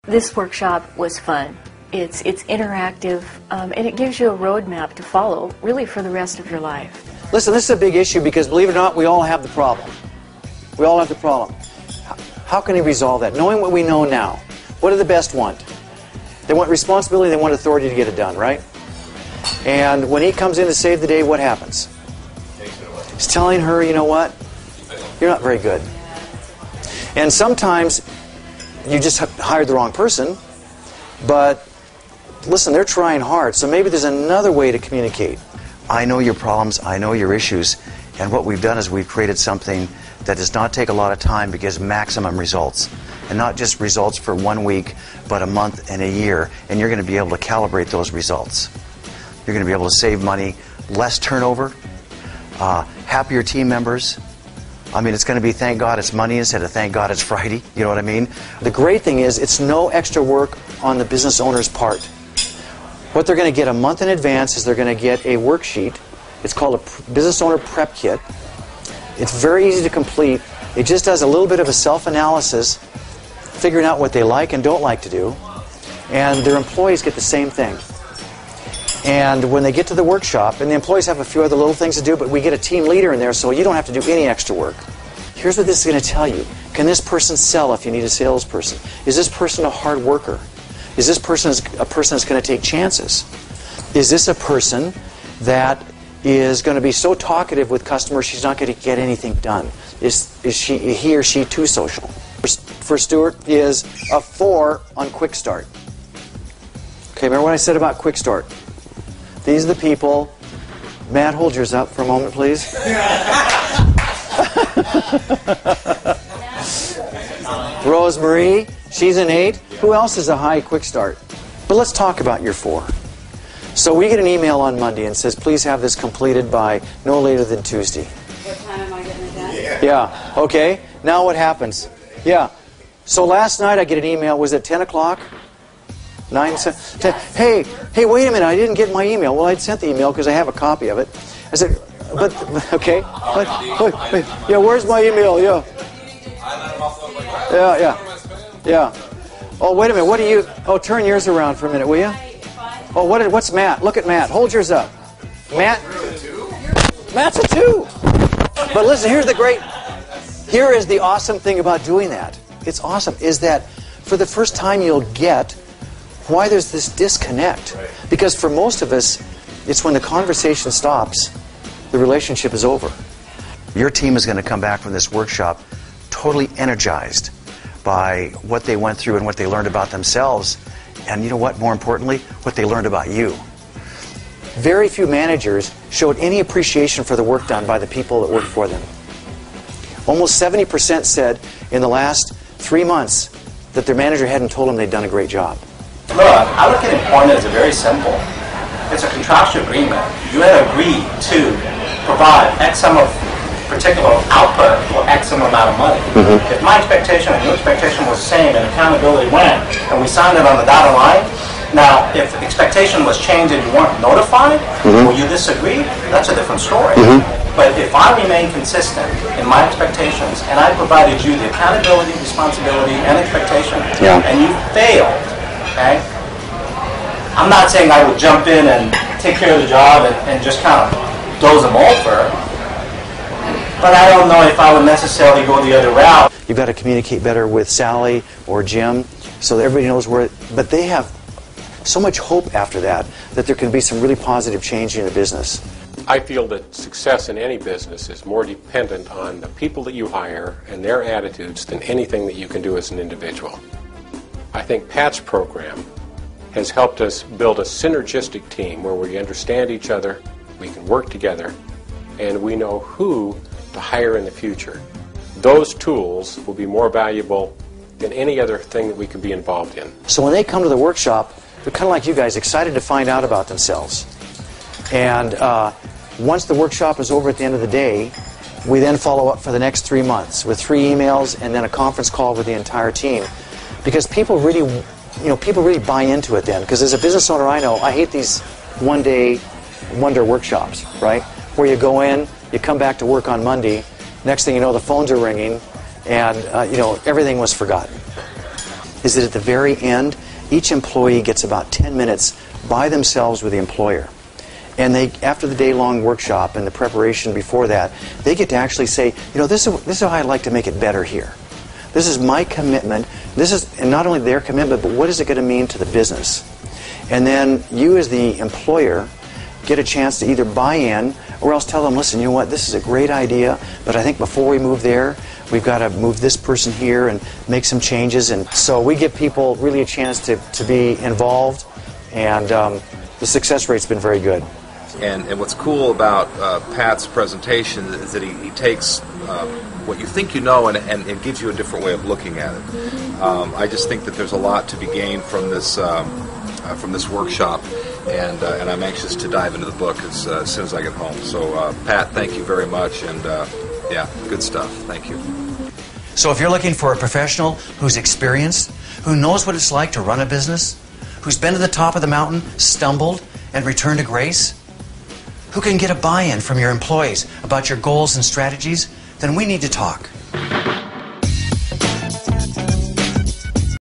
This workshop was fun. It's interactive, and it gives you a roadmap to follow, really, for the rest of your life. Listen, this is a big issue because, believe it or not, we all have the problem. We all have the problem. How can you resolve that? Knowing what we know now, what do the best want? They want responsibility, they want authority to get it done, right? And when he comes in to save the day, what happens? He's telling her, you know what? You're not very good. And sometimes you just hired the wrong person, but listen, they're trying hard, so maybe there's another way to communicate. I know your problems, I know your issues, and what we've done is we've created something that does not take a lot of time but gives maximum results. And not just results for 1 week, but a month and a year, and you're going to be able to calibrate those results. You're going to be able to save money, less turnover, happier team members. I mean, it's going to be thank God it's Monday instead of thank God it's Friday. You know what I mean? The great thing is it's no extra work on the business owner's part. What they're going to get a month in advance is they're going to get a worksheet. It's called a business owner prep kit. It's very easy to complete. It just does a little bit of a self-analysis, figuring out what they like and don't like to do. And their employees get the same thing. And when they get to the workshop, and the employees have a few other little things to do, but we get a team leader in there so you don't have to do any extra work. Here's what this is going to tell you. Can this person sell if you need a salesperson? Is this person a hard worker? Is this person a person that's going to take chances? Is this a person that is going to be so talkative with customers she's not going to get anything done? Is he or she too social? For Stuart is a 4 on quick start. Okay, remember what I said about quick start? These are the people. Matt, hold yours up for a moment, please. Rosemary, she's an 8. Who else is a high quick start? But let's talk about your 4. So we get an email on Monday and says, please have this completed by no later than Tuesday. What time am I getting it done? Yeah, okay. Now what happens? Yeah. So last night I get an email. Was it 10 o'clock? 9, 10. Hey, wait a minute. I didn't get my email. Well, I'd sent the email because I have a copy of it. I said, but, okay. Wait, yeah, where's my email? Yeah. Yeah. Oh, wait a minute. What do you... Oh, turn yours around for a minute, will you? Oh, what's Matt? Look at Matt. Hold yours up. Matt? Matt's a 2. But listen, here is the awesome thing about doing that. It's awesome, is that for the first time you'll get why there's this disconnect. Because for most of us, it's when the conversation stops, the relationship is over. Your team is going to come back from this workshop totally energized by what they went through and what they learned about themselves. And you know what, more importantly, what they learned about you. Very few managers showed any appreciation for the work done by the people that worked for them. Almost 70% said in the last 3 months that their manager hadn't told them they'd done a great job. Look, I look at employment as very simple. It's a contractual agreement. You had agreed to provide X sum of particular output for X sum amount of money. If my expectation and your expectation was the same and accountability went, and we signed it on the dotted line, now if the expectation was changed and you weren't notified, or you disagreed, that's a different story. But if I remain consistent in my expectations and I provided you the accountability, responsibility, and expectation, and you failed, okay, I'm not saying I would jump in and take care of the job and just kind of doze them over, but I don't know if I would necessarily go the other route. You've got to communicate better with Sally or Jim so that everybody knows where, but they have so much hope after that there can be some really positive change in the business. I feel that success in any business is more dependent on the people that you hire and their attitudes than anything that you can do as an individual. I think Pat's program has helped us build a synergistic team where we understand each other, we can work together, and we know who to hire in the future. Those tools will be more valuable than any other thing that we could be involved in. So when they come to the workshop, they're kind of like you guys, excited to find out about themselves. And once the workshop is over at the end of the day, we then follow up for the next 3 months with 3 emails and then a conference call with the entire team. Because people really buy into it then. Because as a business owner, I know, I hate these one-day wonder workshops, right? Where you go in, you come back to work on Monday, next thing you know, the phones are ringing, and everything was forgotten. is that at the very end, each employee gets about 10 minutes by themselves with the employer. And they, after the day-long workshop and the preparation before that, they get to actually say, you know, this is how I'd like to make it better here. This is my commitment. This is, and not only their commitment, but what is it going to mean to the business? And then you as the employer get a chance to either buy in or else tell them, listen, you know what, this is a great idea, but I think before we move there, we've got to move this person here and make some changes. And so we give people really a chance to be involved, and the success rate's been very good. And what's cool about Pat's presentation is that he takes what you think you know and gives you a different way of looking at it. I just think that there's a lot to be gained from this workshop, and I'm anxious to dive into the book as soon as I get home. So Pat, thank you very much, and yeah, good stuff. Thank you. So if you're looking for a professional who's experienced, who knows what it's like to run a business, who's been to the top of the mountain, stumbled, and returned to grace, who can get a buy-in from your employees about your goals and strategies, then we need to talk.